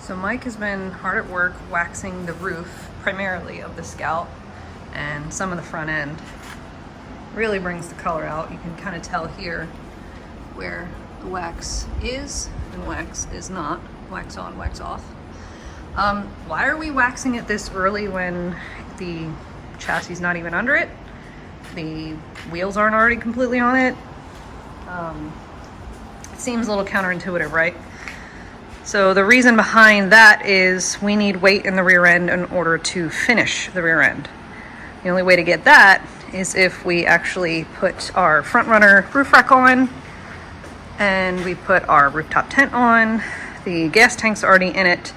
So Mike has been hard at work waxing the roof, primarily of the Scout, and some of the front end. Really brings the color out. You can kind of tell here where the wax is and wax is not. Wax on, wax off. Why are we waxing it this early when the chassis is not even under it? The wheels aren't already completely on it. It seems a little counterintuitive, right? So the reason behind that is we need weight in the rear end in order to finish the rear end. The only way to get that is if we actually put our front runner roof rack on and we put our rooftop tent on. The gas tank's already in it,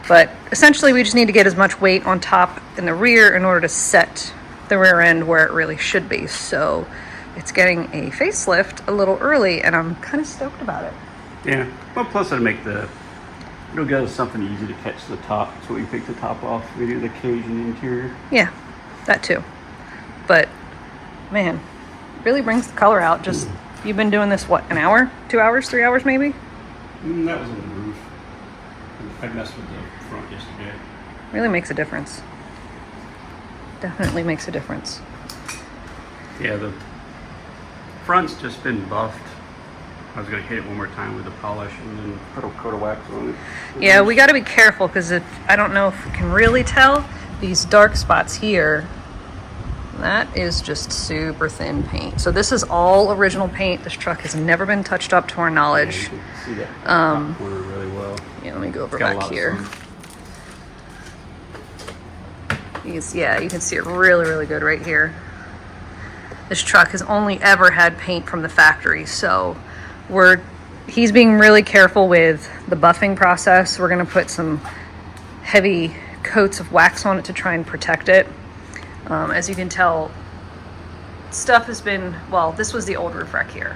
but essentially we just need to get as much weight on top in the rear in order to set the rear end where it really should be. So it's getting a facelift a little early and I'm kind of stoked about it. Yeah, well, plus it'll give us something easy to catch the top, so we pick the top off, we do the cage and the interior. Yeah, that too. But man, really brings the color out. Just, you've been doing this, what, an hour, 2 hours, 3 hours maybe? That was on the roof. I messed with the front yesterday. Really makes a difference. Definitely makes a difference. Yeah, the front's just been buffed. I was gonna hit it one more time with the polish and then put a coat of wax on it. Yeah, we got to be careful because I don't know if we can really tell these dark spots here. That is just super thin paint. So this is all original paint. This truck has never been touched up to our knowledge. Yeah, you can see that top corner really well. Yeah, let me go over Got a back lot here. of You can see it really, really good right here. This truck has only ever had paint from the factory, so he's being really careful with the buffing process. We're gonna put some heavy coats of wax on it to try and protect it. As you can tell, stuff has been, well, this was the old roof rack here.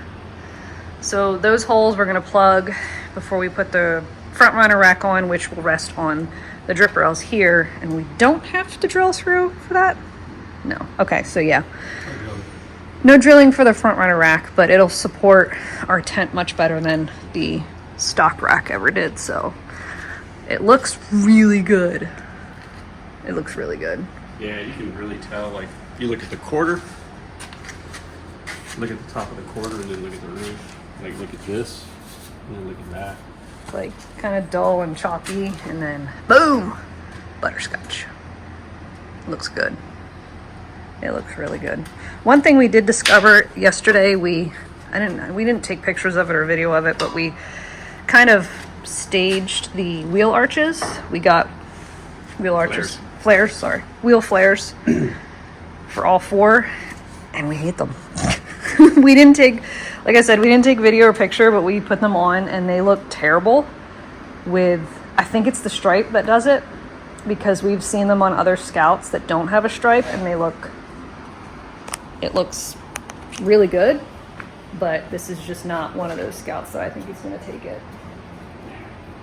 So those holes we're gonna plug before we put the front runner rack on, which will rest on the drip rails here, and we don't have to drill through for that? No. Okay, so yeah. No drilling for the front runner rack, but it'll support our tent much better than the stock rack ever did, so it looks really good. It looks really good. Yeah, you can really tell, like, you look at the quarter, look at the top of the quarter, and then look at the roof. Like, look at this, and then look at that. It's like kind of dull and choppy, and then boom, butterscotch. Looks good. It looks really good. One thing we did discover yesterday, we didn't take pictures of it or video of it, but we kind of staged the wheel arches. We got wheel arches, wheel flares for all four, and we hate them. We didn't take, like I said, we didn't take video or picture, but we put them on and they look terrible with, I think it's the stripe that does it, because we've seen them on other Scouts that don't have a stripe and it looks really good, but this is just not one of those Scouts that I think is going to take it.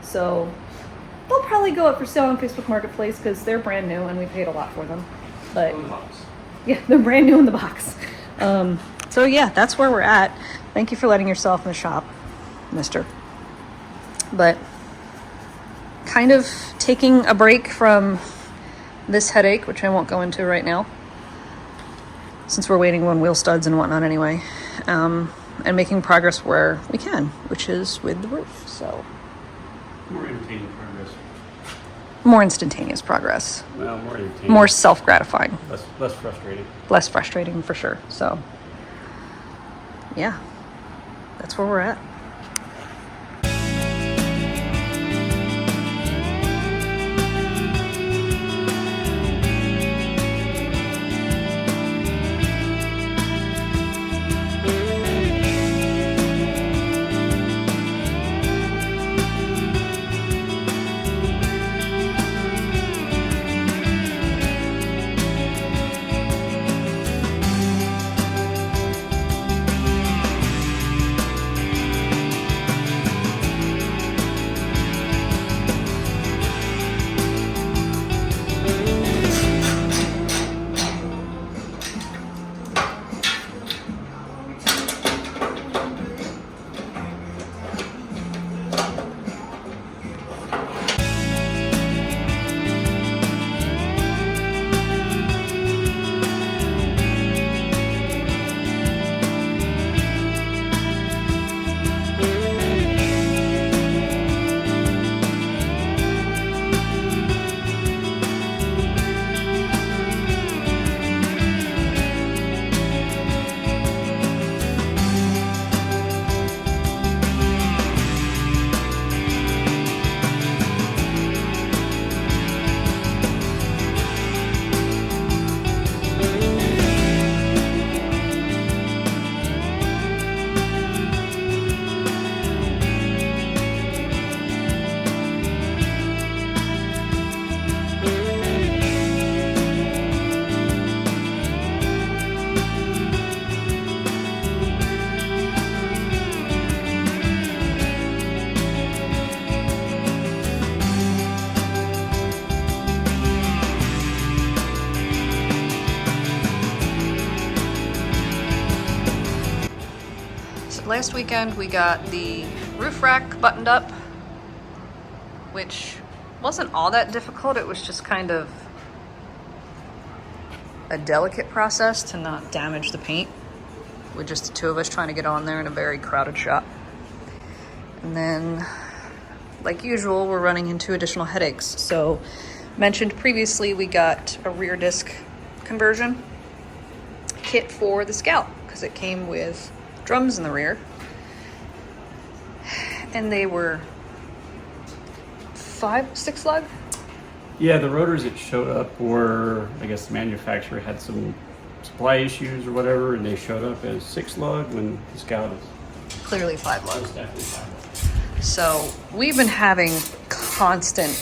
So they'll probably go up for sale on Facebook Marketplace because they're brand new and we paid a lot for them. But yeah, they're brand new in the box. So yeah, that's where we're at. Thank you for letting yourself in the shop, mister. But kind of taking a break from this headache, which I won't go into right now, since we're waiting on wheel studs and whatnot anyway, and making progress where we can, which is with the roof. So More entertaining progress. more instantaneous progress, Well, more entertaining. more self-gratifying, Less frustrating. less frustrating for sure. So yeah, that's where we're at. last weekend we got the roof rack buttoned up, which wasn't all that difficult. It was just kind of a delicate process to not damage the paint with just the two of us trying to get on there in a very crowded shop. And then, like usual, we're running into additional headaches. So, mentioned previously, we got a rear disc conversion kit for the Scout because it came with drums in the rear. And they were 6 lug? Yeah, the rotors that showed up were, I guess the manufacturer had some supply issues or whatever, and they showed up as 6 lug when the Scout is Clearly 5 lug. definitely 5 lug. So we've been having constant,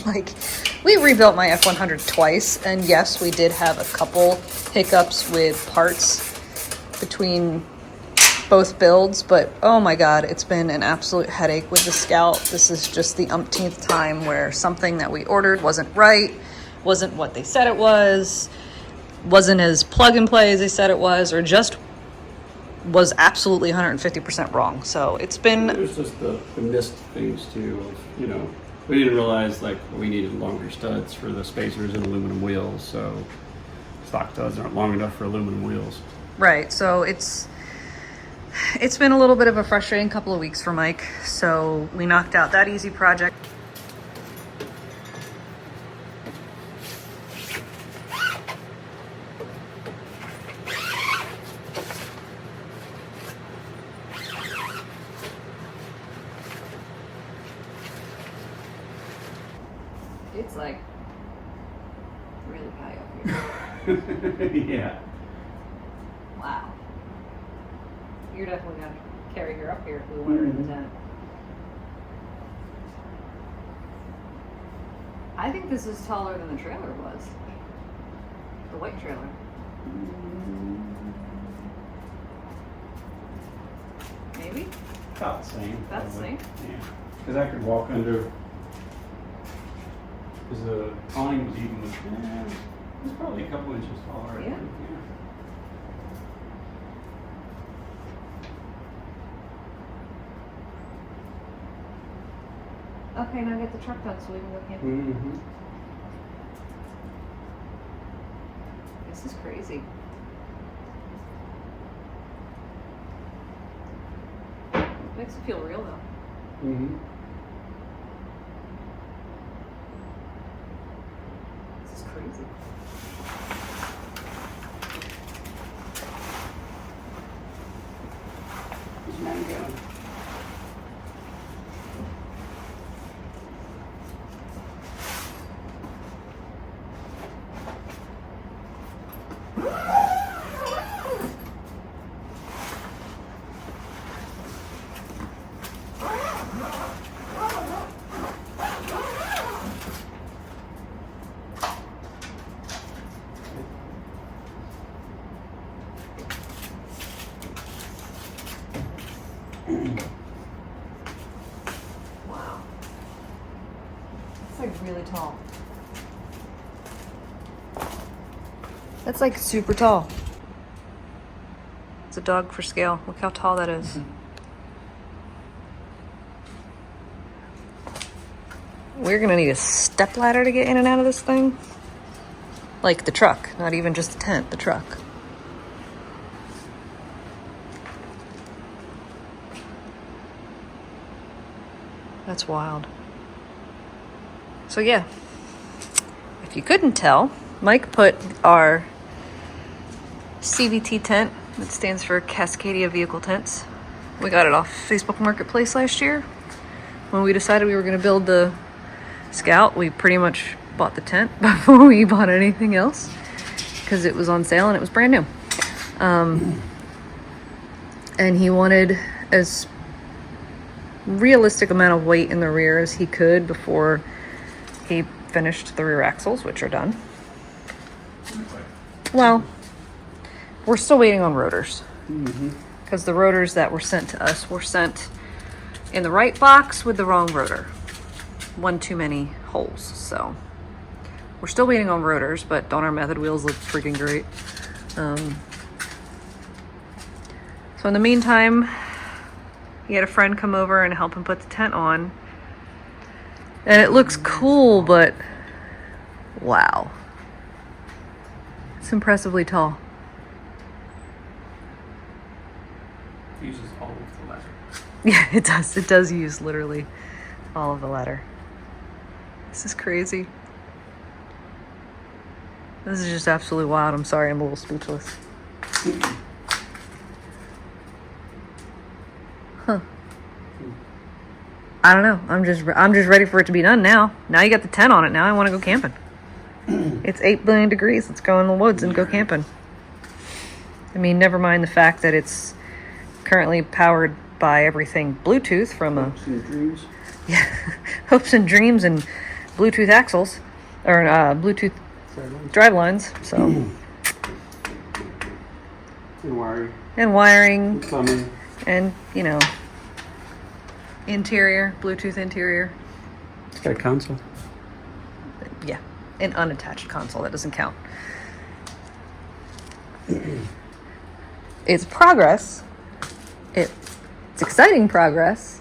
like, we rebuilt my F100 twice, and yes, we did have a couple hiccups with parts between both builds, but oh my god, it's been an absolute headache with the Scout. This is just the umpteenth time where something that we ordered wasn't right, wasn't what they said it was, wasn't as plug and play as they said it was, or just was absolutely 150% wrong. So it's been... It was just the missed things too. You know, we didn't realize like we needed longer studs for the spacers and aluminum wheels, so stock studs aren't long enough for aluminum wheels. Right, so it's been a little bit of a frustrating couple of weeks for Mike. So we knocked out that easy project. It's like really high up here. Yeah. Wow. You're definitely gonna carry her up here if we want her in the tent. I think this is taller than the trailer was. The white trailer. Maybe? About the same. About the same? Yeah. Because I could walk under. Because the awning was even with. It was probably a couple inches taller. I Yeah. think, Okay, now get the truck done so we can go camping. Mm-hmm. This is crazy. Makes it feel real though. Mm-hmm. This is crazy. Where's mine going? Wow. It's like really tall. That's like super tall. It's a dog for scale. Look how tall that is. We're gonna need a step ladder to get in and out of this thing. Like the truck, not even just the tent, the truck. That's wild. So yeah, if you couldn't tell, Mike put our CVT tent, that stands for Cascadia Vehicle Tents. We got it off Facebook Marketplace last year. When we decided we were going to build the Scout, we pretty much bought the tent before we bought anything else because it was on sale and it was brand new. And he wanted as realistic amount of weight in the rear as he could before he finished the rear axles, which are done. Well, we're still waiting on rotors because the rotors that were sent to us were sent in the right box with the wrong rotor. One too many holes. So we're still waiting on rotors, but don't our method wheels look freaking great? So in the meantime, he had a friend come over and help him put the tent on. And it looks cool, but wow. It's impressively tall. It uses all of the ladder. Yeah, it does. It does use literally all of the ladder. This is crazy. This is just absolutely wild. I'm sorry, I'm a little speechless. Huh. I don't know. I'm just ready for it to be done now. Now you got the tent on it. Now I want to go camping. It's 8 billion degrees. Let's go in the woods and go camping. I mean, never mind the fact that it's currently powered by everything Bluetooth from a Hopes and dreams. yeah, hopes and dreams and Bluetooth axles or Bluetooth drive lines. So And wiring. and wiring Plumbing. and interior Bluetooth interior. It's got a console. Yeah, an unattached console that doesn't count. It's progress. It's exciting progress,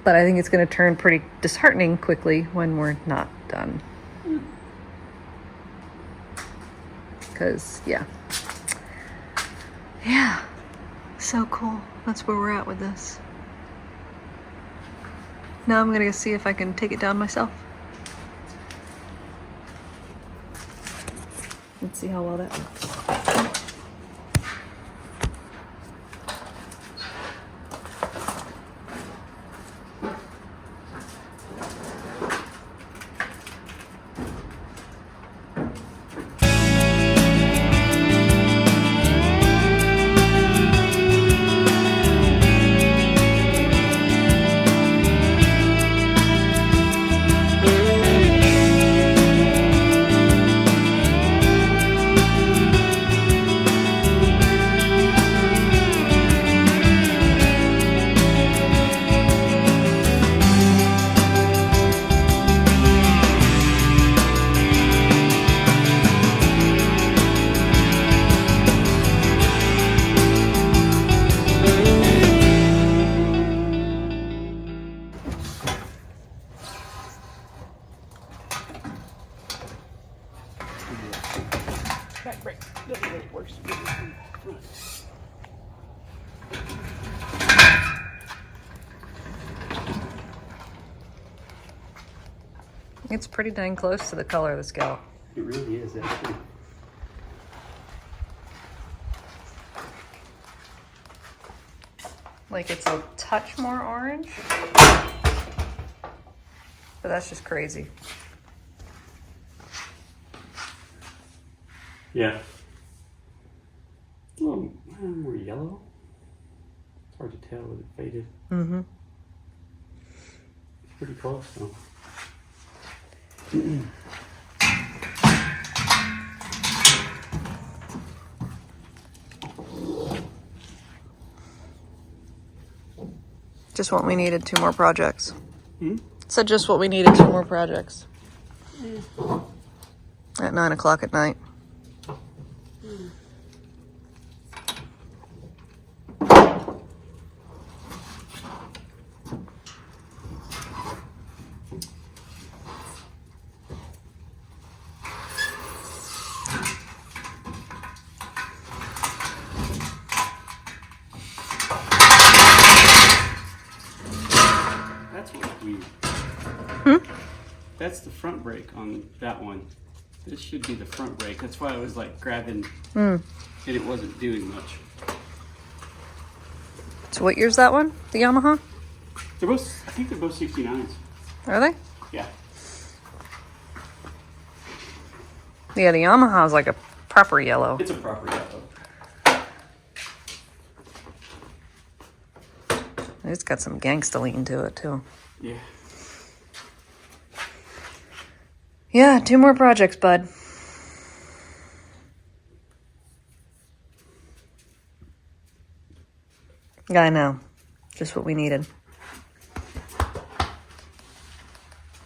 but I think it's going to turn pretty disheartening quickly when we're not done. Because, yeah, so cool. That's where we're at with this. Now I'm going to go see if I can take it down myself. Let's see how well that works. Back brake doesn't really work so good in front. It's pretty dang close to the color of the scale. It really is, actually. Like it's a touch more orange. But that's just crazy. Yeah. A little more yellow. It's hard to tell with it faded. Mm-hmm. It's pretty close though. Just what we needed, 2 more projects. Hmm? Said just what we needed, 2 more projects. At 9 o'clock at night. That's what's weird. That's the front brake on that one. This should be the front brake. That's why I was like grabbing and it wasn't doing much. So what year's that one? The Yamaha? They're both, I think they're both 69s. Are they? Yeah. Yeah, the Yamaha's like a proper yellow. It's a proper yellow. It's got some gangsta lean to it too. Yeah. Yeah, 2 more projects, bud. I know. Just what we needed.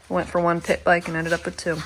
Went for 1 pit bike and ended up with 2.